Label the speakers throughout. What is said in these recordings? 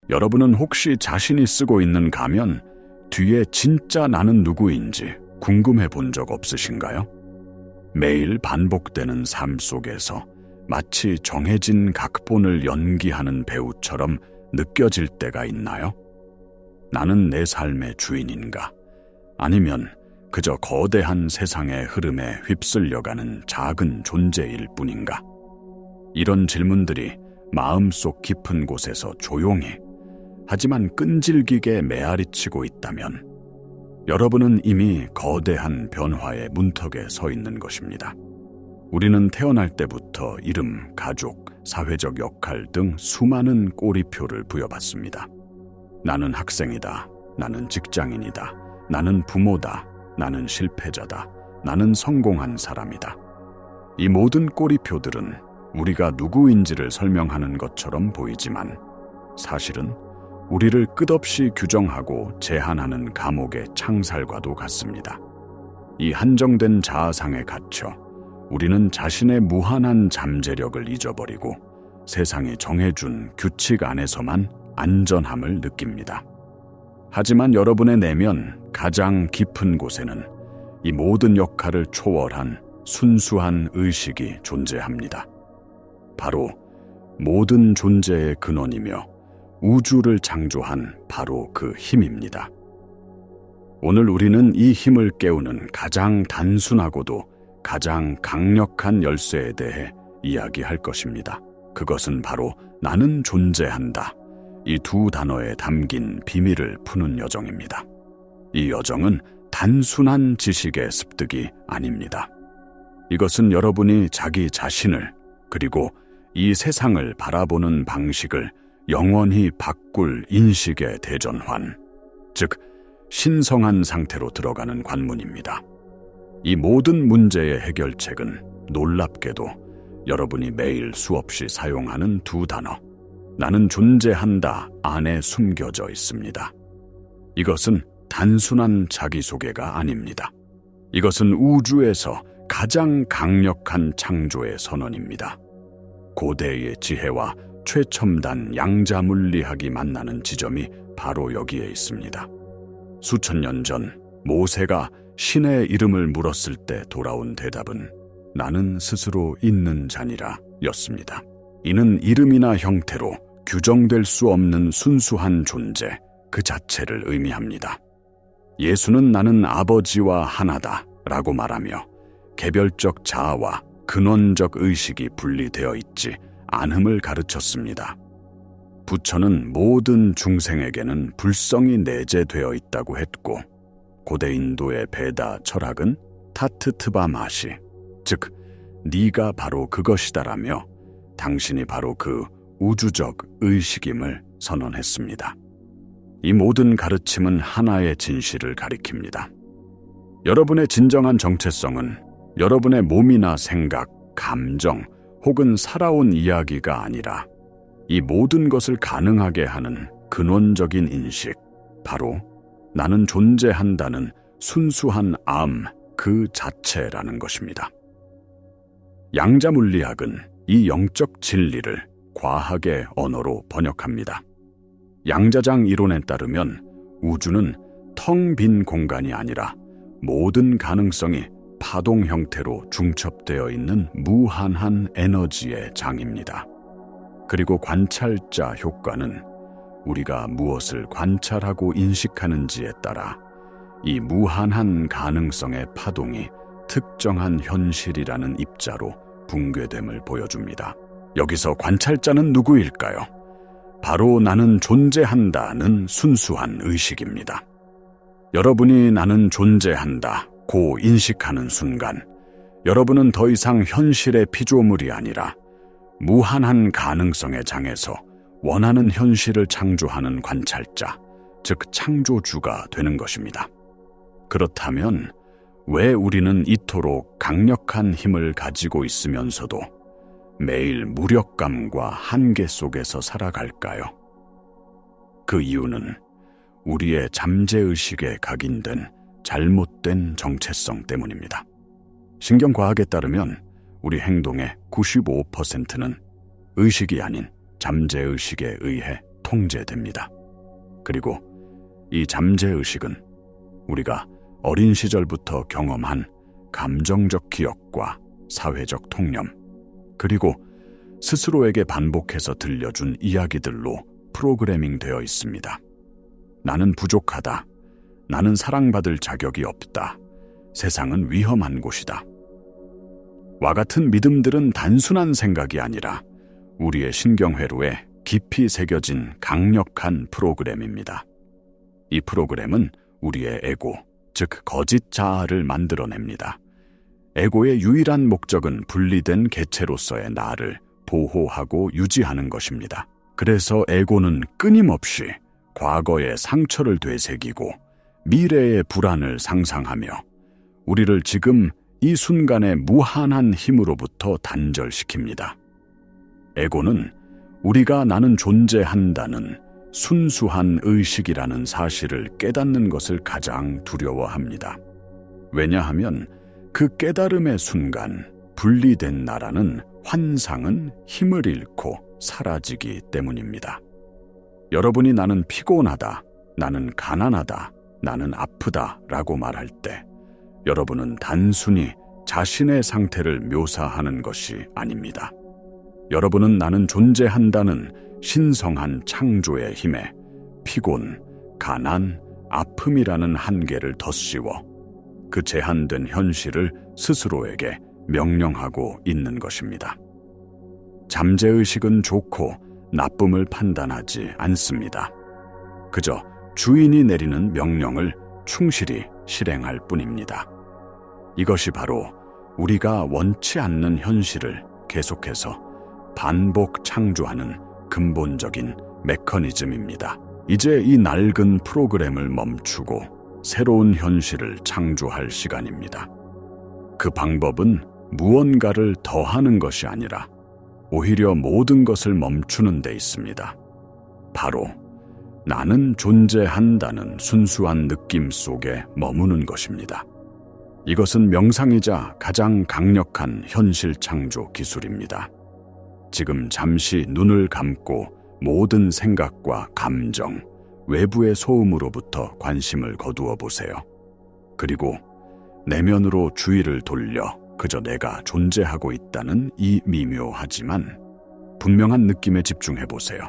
Speaker 1: 여러분은 혹시 자신이 쓰고 있는 가면 뒤에 진짜 나는 누구인지 궁금해 본 적 없으신가요? 매일 반복되는 삶 속에서 마치 정해진 각본을 연기하는 배우처럼 느껴질 때가 있나요? 나는 내 삶의 주인인가? 아니면 그저 거대한 세상의 흐름에 휩쓸려가는 작은 존재일 뿐인가? 이런 질문들이 마음속 깊은 곳에서 조용히 하지만 끈질기게 메아리치고 있다면 여러분은 이미 거대한 변화의 문턱에 서 있는 것입니다. 우리는 태어날 때부터 이름, 가족, 사회적 역할 등 수많은 꼬리표를 부여받습니다. 나는 학생이다. 나는 직장인이다. 나는 부모다. 나는 실패자다. 나는 성공한 사람이다. 이 모든 꼬리표들은 우리가 누구인지를 설명하는 것처럼 보이지만 사실은 우리를 끝없이 규정하고 제한하는 감옥의 창살과도 같습니다. 이 한정된 자아상에 갇혀 우리는 자신의 무한한 잠재력을 잊어버리고 세상이 정해준 규칙 안에서만 안전함을 느낍니다. 하지만 여러분의 내면 가장 깊은 곳에는 이 모든 역할을 초월한 순수한 의식이 존재합니다. 바로 모든 존재의 근원이며 우주를 창조한 바로 그 힘입니다. 오늘 우리는 이 힘을 깨우는 가장 단순하고도 가장 강력한 열쇠에 대해 이야기할 것입니다. 그것은 바로 나는 존재한다. 이 두 단어에 담긴 비밀을 푸는 여정입니다. 이 여정은 단순한 지식의 습득이 아닙니다. 이것은 여러분이 자기 자신을 그리고 이 세상을 바라보는 방식을 영원히 바꿀 인식의 대전환, 즉 신성한 상태로 들어가는 관문입니다. 이 모든 문제의 해결책은 놀랍게도 여러분이 매일 수없이 사용하는 두 단어, 나는 존재한다 안에 숨겨져 있습니다. 이것은 단순한 자기소개가 아닙니다. 이것은 우주에서 가장 강력한 창조의 선언입니다. 고대의 지혜와 최첨단 양자물리학이 만나는 지점이 바로 여기에 있습니다. 수천 년 전 모세가 신의 이름을 물었을 때 돌아온 대답은 나는 스스로 있는 자니라 였습니다. 이는 이름이나 형태로 규정될 수 없는 순수한 존재 그 자체를 의미합니다. 예수는 나는 아버지와 하나다 라고 말하며 개별적 자아와 근원적 의식이 분리되어 있지 않음을 가르쳤습니다. 부처는 모든 중생에게는 불성이 내재되어 있다고 했고 고대 인도의 베다 철학은 타트트바마시, 즉 네가 바로 그것이다라며 당신이 바로 그 우주적 의식임을 선언했습니다. 이 모든 가르침은 하나의 진실을 가리킵니다. 여러분의 진정한 정체성은 여러분의 몸이나 생각, 감정 혹은 살아온 이야기가 아니라 이 모든 것을 가능하게 하는 근원적인 인식, 바로 나는 존재한다는 순수한 암 그 자체라는 것입니다. 양자물리학은 이 영적 진리를 과학의 언어로 번역합니다. 양자장 이론에 따르면 우주는 텅 빈 공간이 아니라 모든 가능성이 파동 형태로 중첩되어 있는 무한한 에너지의 장입니다. 그리고 관찰자 효과는 우리가 무엇을 관찰하고 인식하는지에 따라 이 무한한 가능성의 파동이 특정한 현실이라는 입자로 붕괴됨을 보여줍니다. 여기서 관찰자는 누구일까요? 바로 나는 존재한다는 순수한 의식입니다. 여러분이 나는 존재한다고 인식하는 순간 여러분은 더 이상 현실의 피조물이 아니라 무한한 가능성의 장에서 원하는 현실을 창조하는 관찰자, 즉 창조주가 되는 것입니다. 그렇다면 왜 우리는 이토록 강력한 힘을 가지고 있으면서도 매일 무력감과 한계 속에서 살아갈까요? 그 이유는 우리의 잠재의식에 각인된 잘못된 정체성 때문입니다. 신경과학에 따르면 우리 행동의 95%는 의식이 아닌 잠재의식에 의해 통제됩니다. 그리고 이 잠재의식은 우리가 어린 시절부터 경험한 감정적 기억과 사회적 통념, 그리고 스스로에게 반복해서 들려준 이야기들로 프로그래밍 되어 있습니다. 나는 부족하다. 나는 사랑받을 자격이 없다. 세상은 위험한 곳이다. 와 같은 믿음들은 단순한 생각이 아니라 우리의 신경회로에 깊이 새겨진 강력한 프로그램입니다. 이 프로그램은 우리의 에고, 즉 거짓 자아를 만들어냅니다. 에고의 유일한 목적은 분리된 개체로서의 나를 보호하고 유지하는 것입니다. 그래서 에고는 끊임없이 과거의 상처를 되새기고 미래의 불안을 상상하며 우리를 지금 이 순간의 무한한 힘으로부터 단절시킵니다. 에고는 우리가 나는 존재한다는 순수한 의식이라는 사실을 깨닫는 것을 가장 두려워합니다. 왜냐하면 그 깨달음의 순간 분리된 나라는 환상은 힘을 잃고 사라지기 때문입니다. 여러분이 나는 피곤하다, 나는 가난하다, 나는 아프다 라고 말할 때 여러분은 단순히 자신의 상태를 묘사하는 것이 아닙니다. 여러분은 나는 존재한다는 신성한 창조의 힘에 피곤, 가난, 아픔이라는 한계를 덧씌워 그 제한된 현실을 스스로에게 명령하고 있는 것입니다. 잠재의식은 좋고 나쁨을 판단하지 않습니다. 그저 주인이 내리는 명령을 충실히 실행할 뿐입니다. 이것이 바로 우리가 원치 않는 현실을 계속해서 반복 창조하는 근본적인 메커니즘입니다. 이제 이 낡은 프로그램을 멈추고 새로운 현실을 창조할 시간입니다. 그 방법은 무언가를 더하는 것이 아니라 오히려 모든 것을 멈추는 데 있습니다. 바로 나는 존재한다는 순수한 느낌 속에 머무는 것입니다. 이것은 명상이자 가장 강력한 현실 창조 기술입니다. 지금 잠시 눈을 감고 모든 생각과 감정, 외부의 소음으로부터 관심을 거두어 보세요. 그리고 내면으로 주의를 돌려 그저 내가 존재하고 있다는 이 미묘하지만 분명한 느낌에 집중해 보세요.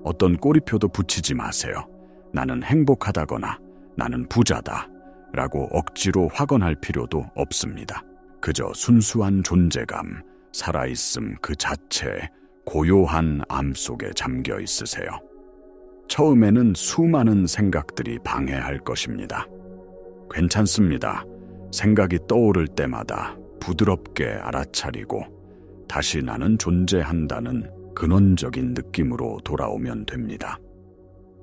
Speaker 1: 어떤 꼬리표도 붙이지 마세요. 나는 행복하다거나 나는 부자다 라고 억지로 확언할 필요도 없습니다. 그저 순수한 존재감, 살아있음 그 자체에 고요한 암 속에 잠겨 있으세요. 처음에는 수많은 생각들이 방해할 것입니다. 괜찮습니다. 생각이 떠오를 때마다 부드럽게 알아차리고 다시 나는 존재한다는 근원적인 느낌으로 돌아오면 됩니다.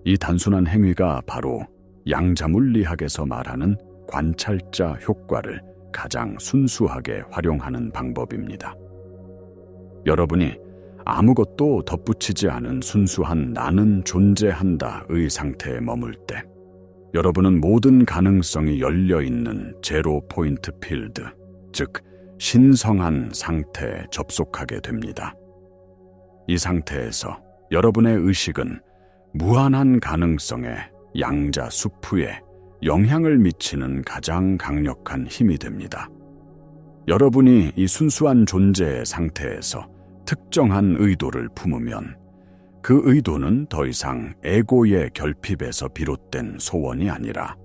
Speaker 1: 이 단순한 행위가 바로 양자물리학에서 말하는 관찰자 효과를 가장 순수하게 활용하는 방법입니다. 여러분이 아무것도 덧붙이지 않은 순수한 나는 존재한다의 상태에 머물 때 여러분은 모든 가능성이 열려있는 제로 포인트 필드, 즉 신성한 상태에 접속하게 됩니다. 이 상태에서 여러분의 의식은 무한한 가능성의 양자 수프에 영향을 미치는 가장 강력한 힘이 됩니다. 여러분이 이 순수한 존재의 상태에서 특정한 의도를 품으면 그 의도는 더 이상 에고의 결핍에서 비롯된 소원이 아니라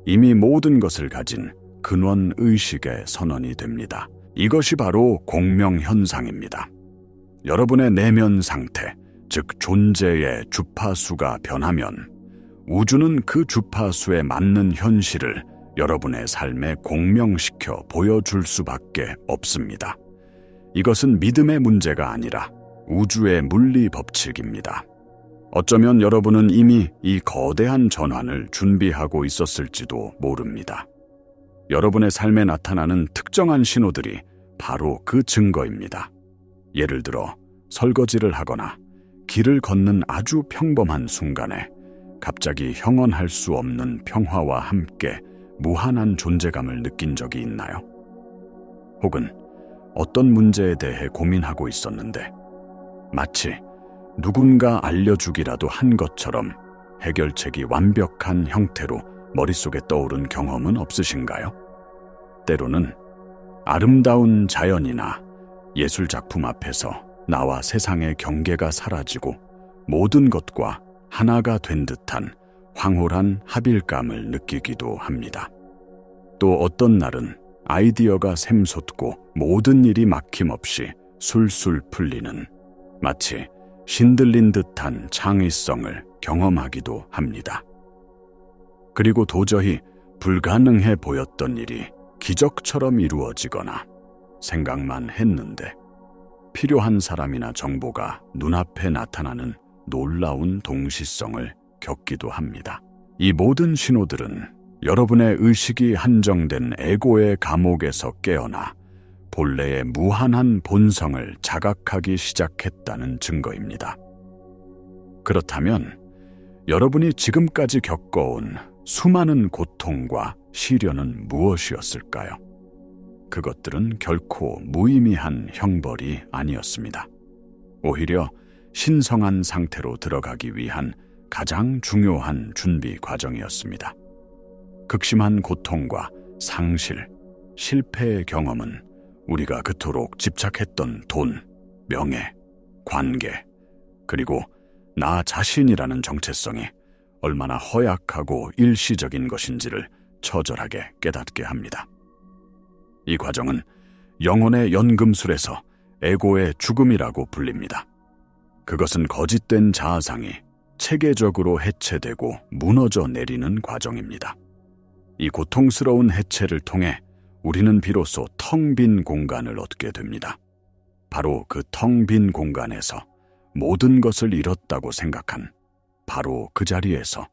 Speaker 1: 이미 모든 것을 가진 근원 의식의 선언이 됩니다. 이것이 바로 공명현상입니다. 여러분의 내면 상태, 즉 존재의 주파수가 변하면 우주는 그 주파수에 맞는 현실을 여러분의 삶에 공명시켜 보여줄 수밖에 없습니다. 이것은 믿음의 문제가 아니라 우주의 물리 법칙입니다. 어쩌면 여러분은 이미 이 거대한 전환을 준비하고 있었을지도 모릅니다. 여러분의 삶에 나타나는 특정한 신호들이 바로 그 증거입니다. 예를 들어 설거지를 하거나 길을 걷는 아주 평범한 순간에 갑자기 형언할 수 없는 평화와 함께 무한한 존재감을 느낀 적이 있나요? 혹은 어떤 문제에 대해 고민하고 있었는데 마치 누군가 알려주기라도 한 것처럼 해결책이 완벽한 형태로 머릿속에 떠오른 경험은 없으신가요? 때로는 아름다운 자연이나 예술 작품 앞에서 나와 세상의 경계가 사라지고 모든 것과 하나가 된 듯한 황홀한 합일감을 느끼기도 합니다. 또 어떤 날은 아이디어가 샘솟고 모든 일이 막힘없이 술술 풀리는 마치 신들린 듯한 창의성을 경험하기도 합니다. 그리고 도저히 불가능해 보였던 일이 기적처럼 이루어지거나 생각만 했는데 필요한 사람이나 정보가 눈앞에 나타나는 놀라운 동시성을 겪기도 합니다. 이 모든 신호들은 여러분의 의식이 한정된 에고의 감옥에서 깨어나 본래의 무한한 본성을 자각하기 시작했다는 증거입니다. 그렇다면 여러분이 지금까지 겪어온 수많은 고통과 시련은 무엇이었을까요? 그것들은 결코 무의미한 형벌이 아니었습니다. 오히려 신성한 상태로 들어가기 위한 가장 중요한 준비 과정이었습니다. 극심한 고통과 상실, 실패의 경험은 우리가 그토록 집착했던 돈, 명예, 관계, 그리고 나 자신이라는 정체성이 얼마나 허약하고 일시적인 것인지를 처절하게 깨닫게 합니다. 이 과정은 영혼의 연금술에서 에고의 죽음이라고 불립니다. 그것은 거짓된 자아상이 체계적으로 해체되고 무너져 내리는 과정입니다. 이 고통스러운 해체를 통해 우리는 비로소 텅 빈 공간을 얻게 됩니다. 바로 그 텅 빈 공간에서 모든 것을 잃었다고 생각한 바로 그 자리에서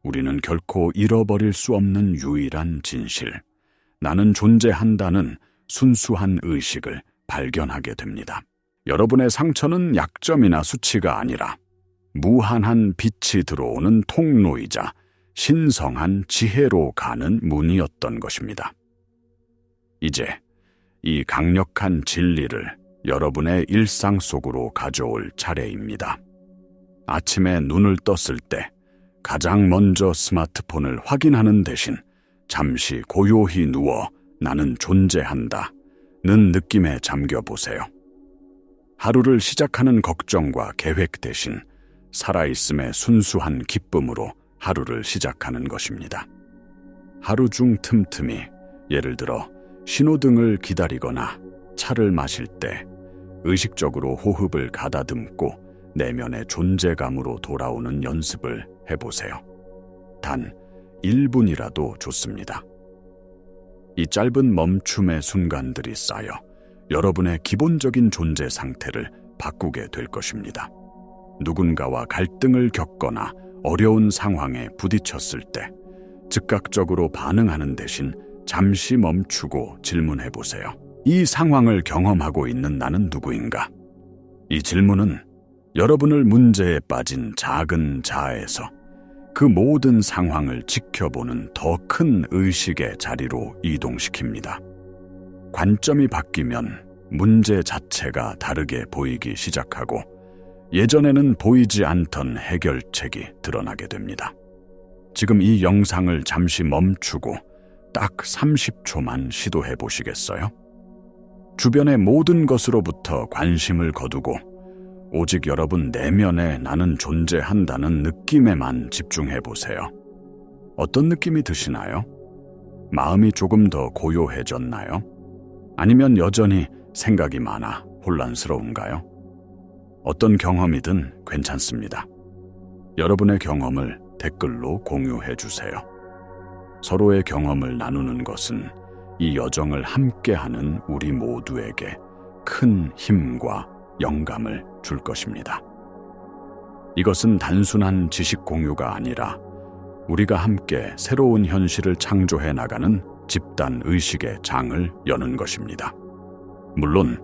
Speaker 1: 우리는 결코 잃어버릴 수 없는 유일한 진실, 나는 존재한다는 순수한 의식을 발견하게 됩니다. 여러분의 상처는 약점이나 수치가 아니라 무한한 빛이 들어오는 통로이자 신성한 지혜로 가는 문이었던 것입니다. 이제 이 강력한 진리를 여러분의 일상 속으로 가져올 차례입니다. 아침에 눈을 떴을 때 가장 먼저 스마트폰을 확인하는 대신 잠시 고요히 누워 나는 존재한다는 느낌에 잠겨보세요. 하루를 시작하는 걱정과 계획 대신 살아있음의 순수한 기쁨으로 하루를 시작하는 것입니다. 하루 중 틈틈이, 예를 들어 신호등을 기다리거나 차를 마실 때 의식적으로 호흡을 가다듬고 내면의 존재감으로 돌아오는 연습을 해보세요. 단 1분이라도 좋습니다. 이 짧은 멈춤의 순간들이 쌓여 여러분의 기본적인 존재 상태를 바꾸게 될 것입니다. 누군가와 갈등을 겪거나 어려운 상황에 부딪혔을 때 즉각적으로 반응하는 대신 잠시 멈추고 질문해 보세요. 이 상황을 경험하고 있는 나는 누구인가? 이 질문은 여러분을 문제에 빠진 작은 자아에서 그 모든 상황을 지켜보는 더 큰 의식의 자리로 이동시킵니다. 관점이 바뀌면 문제 자체가 다르게 보이기 시작하고 예전에는 보이지 않던 해결책이 드러나게 됩니다. 지금 이 영상을 잠시 멈추고 딱 30초만 시도해 보시겠어요? 주변의 모든 것으로부터 관심을 거두고 오직 여러분 내면에 나는 존재한다는 느낌에만 집중해 보세요. 어떤 느낌이 드시나요? 마음이 조금 더 고요해졌나요? 아니면 여전히 생각이 많아 혼란스러운가요? 어떤 경험이든 괜찮습니다. 여러분의 경험을 댓글로 공유해 주세요. 서로의 경험을 나누는 것은 이 여정을 함께하는 우리 모두에게 큰 힘과 영감을 줄 것입니다. 이것은 단순한 지식 공유가 아니라 우리가 함께 새로운 현실을 창조해 나가는 집단 의식의 장을 여는 것입니다. 물론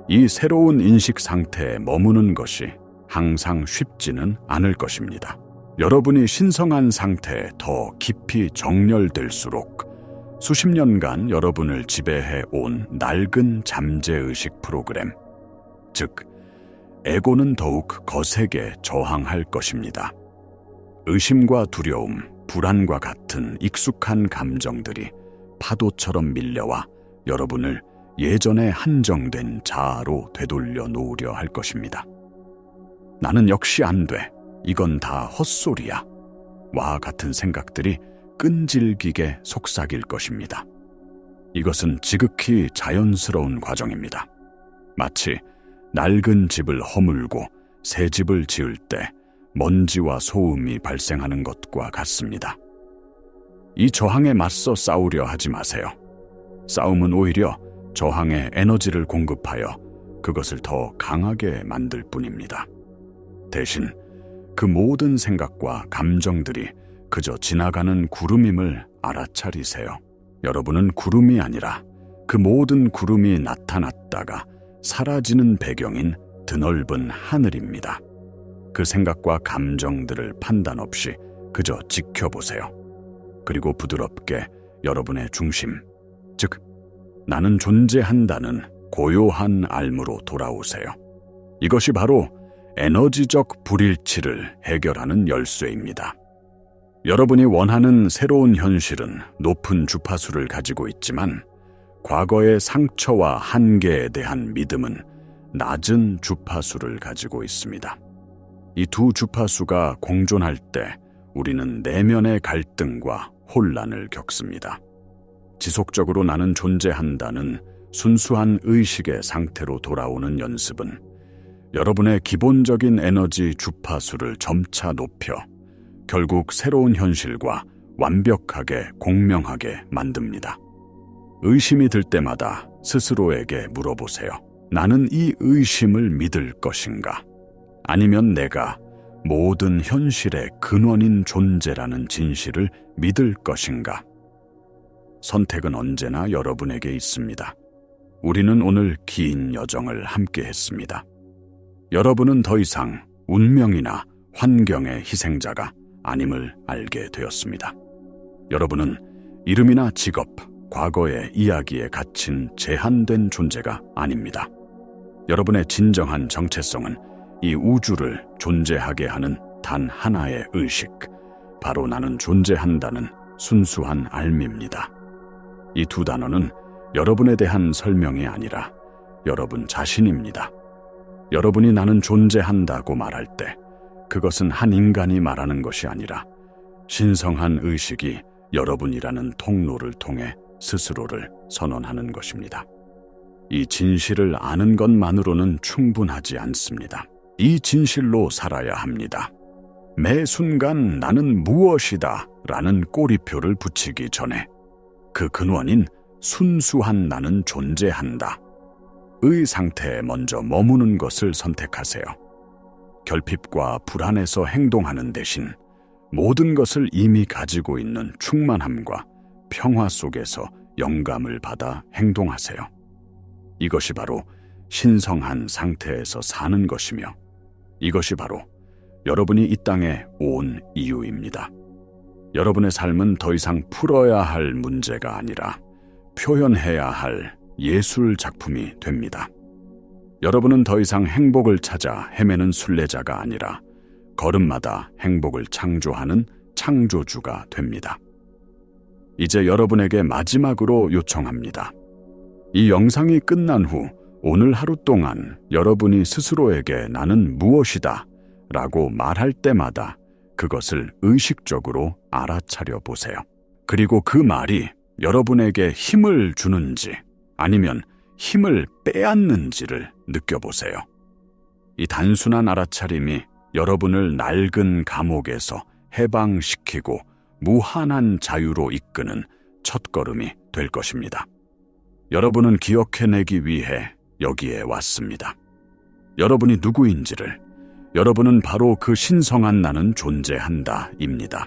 Speaker 1: 이 새로운 인식 상태에 머무는 것이 항상 쉽지는 않을 것입니다. 여러분이 신성한 상태에 더 깊이 정렬될수록 수십 년간 여러분을 지배해 온 낡은 잠재의식 프로그램, 즉 에고는 더욱 거세게 저항할 것입니다. 의심과 두려움, 불안과 같은 익숙한 감정들이 파도처럼 밀려와 여러분을 예전에 한정된 자아로 되돌려 놓으려 할 것입니다. 나는 역시 안 돼. 이건 다 헛소리야. 와 같은 생각들이 끈질기게 속삭일 것입니다. 이것은 지극히 자연스러운 과정입니다. 마치 낡은 집을 허물고 새 집을 지을 때 먼지와 소음이 발생하는 것과 같습니다. 이 저항에 맞서 싸우려 하지 마세요. 싸움은 오히려 저항에 에너지를 공급하여 그것을 더 강하게 만들 뿐입니다. 대신 그 모든 생각과 감정들이 그저 지나가는 구름임을 알아차리세요. 여러분은 구름이 아니라 그 모든 구름이 나타났다가 사라지는 배경인 드넓은 하늘입니다. 그 생각과 감정들을 판단 없이 그저 지켜보세요. 그리고 부드럽게 여러분의 중심, 즉 나는 존재한다는 고요한 알무로 돌아오세요. 이것이 바로 에너지적 불일치를 해결하는 열쇠입니다. 여러분이 원하는 새로운 현실은 높은 주파수를 가지고 있지만 과거의 상처와 한계에 대한 믿음은 낮은 주파수를 가지고 있습니다. 이 두 주파수가 공존할 때 우리는 내면의 갈등과 혼란을 겪습니다. 지속적으로 나는 존재한다는 순수한 의식의 상태로 돌아오는 연습은 여러분의 기본적인 에너지 주파수를 점차 높여 결국 새로운 현실과 완벽하게 공명하게 만듭니다. 의심이 들 때마다 스스로에게 물어보세요. 나는 이 의심을 믿을 것인가? 아니면 내가 모든 현실의 근원인 존재라는 진실을 믿을 것인가? 선택은 언제나 여러분에게 있습니다. 우리는 오늘 긴 여정을 함께 했습니다. 여러분은 더 이상 운명이나 환경의 희생자가 아님을 알게 되었습니다. 여러분은 이름이나 직업, 과거의 이야기에 갇힌 제한된 존재가 아닙니다. 여러분의 진정한 정체성은 이 우주를 존재하게 하는 단 하나의 의식, 바로 나는 존재한다는 순수한 알미입니다. 이 두 단어는 여러분에 대한 설명이 아니라 여러분 자신입니다. 여러분이 나는 존재한다고 말할 때 그것은 한 인간이 말하는 것이 아니라 신성한 의식이 여러분이라는 통로를 통해 스스로를 선언하는 것입니다. 이 진실을 아는 것만으로는 충분하지 않습니다. 이 진실로 살아야 합니다. 매 순간 나는 무엇이다 라는 꼬리표를 붙이기 전에 그 근원인 순수한 나는 존재한다 의 상태에 먼저 머무는 것을 선택하세요. 결핍과 불안에서 행동하는 대신 모든 것을 이미 가지고 있는 충만함과 평화 속에서 영감을 받아 행동하세요. 이것이 바로 신성한 상태에서 사는 것이며 이것이 바로 여러분이 이 땅에 온 이유입니다. 여러분의 삶은 더 이상 풀어야 할 문제가 아니라 표현해야 할 예술 작품이 됩니다. 여러분은 더 이상 행복을 찾아 헤매는 순례자가 아니라 걸음마다 행복을 창조하는 창조주가 됩니다. 이제 여러분에게 마지막으로 요청합니다. 이 영상이 끝난 후 오늘 하루 동안 여러분이 스스로에게 나는 무엇이다 라고 말할 때마다 그것을 의식적으로 알아차려 보세요. 그리고 그 말이 여러분에게 힘을 주는지 아니면 힘을 빼앗는지를 느껴보세요. 이 단순한 알아차림이 여러분을 낡은 감옥에서 해방시키고 무한한 자유로 이끄는 첫걸음이 될 것입니다. 여러분은 기억해내기 위해 여기에 왔습니다. 여러분이 누구인지를, 여러분은 바로 그 신성한 나는 존재한다입니다.